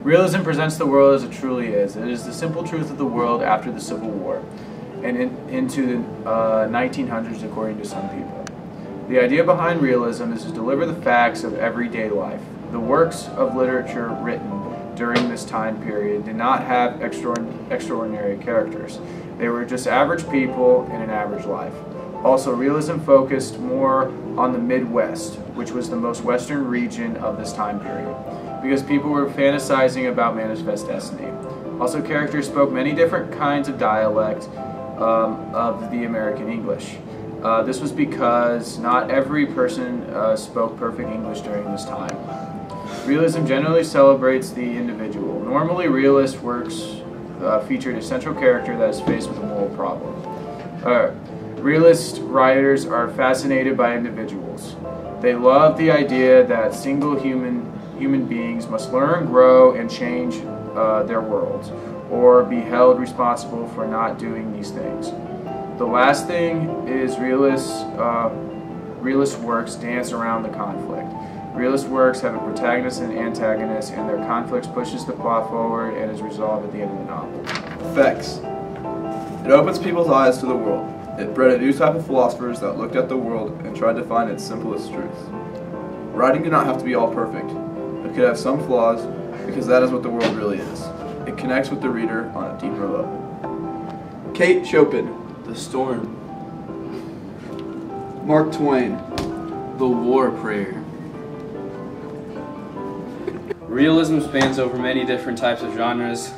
Realism presents the world as it truly is. It is the simple truth of the world after the Civil War, and into the 1900s according to some people. The idea behind realism is to deliver the facts of everyday life. The works of literature written during this time period did not have extraordinary characters. They were just average people in an average life. Also, realism focused more on the Midwest, which was the most western region of this time period, because people were fantasizing about manifest destiny. Also, characters spoke many different kinds of dialect of the American English. This was because not every person spoke perfect English during this time. Realism generally celebrates the individual. Normally, realist works featured a central character that is faced with a moral problem. Realist writers are fascinated by individuals. They love the idea that single human beings must learn, grow, and change their worlds, or be held responsible for not doing these things. The last thing is realist works dance around the conflict. Realist works have a protagonist and antagonist, and their conflicts pushes the plot forward and is resolved at the end of the novel. Effects. It opens people's eyes to the world. It bred a new type of philosophers that looked at the world and tried to find its simplest truth. Writing did not have to be all perfect. It could have some flaws, because that is what the world really is. It connects with the reader on a deeper level. Kate Chopin. The Storm. Mark Twain. The War Prayer. Realism spans over many different types of genres,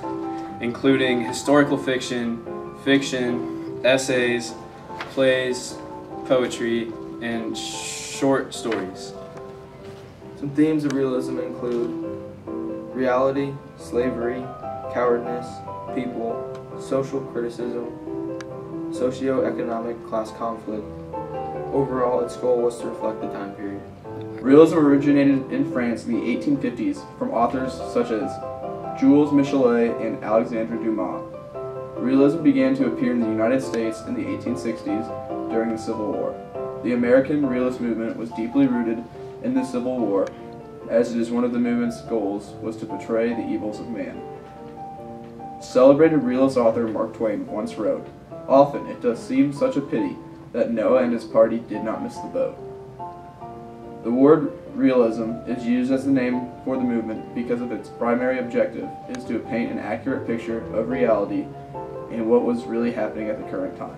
including historical fiction, fiction, essays, plays, poetry, and short stories. Some themes of realism include reality, slavery, cowardness, people, social criticism, socio-economic class conflict. Overall, its goal was to reflect the time period. Realism originated in France in the 1850s from authors such as Jules Michelet and Alexandre Dumas. Realism began to appear in the United States in the 1860s during the Civil War. The American realist movement was deeply rooted in the Civil War, as it is one of the movement's goals was to portray the evils of man. Celebrated realist author Mark Twain once wrote, "Often it does seem such a pity that Noah and his party did not miss the boat." The word realism is used as the name for the movement because of its primary objective is to paint an accurate picture of reality and what was really happening at the current time.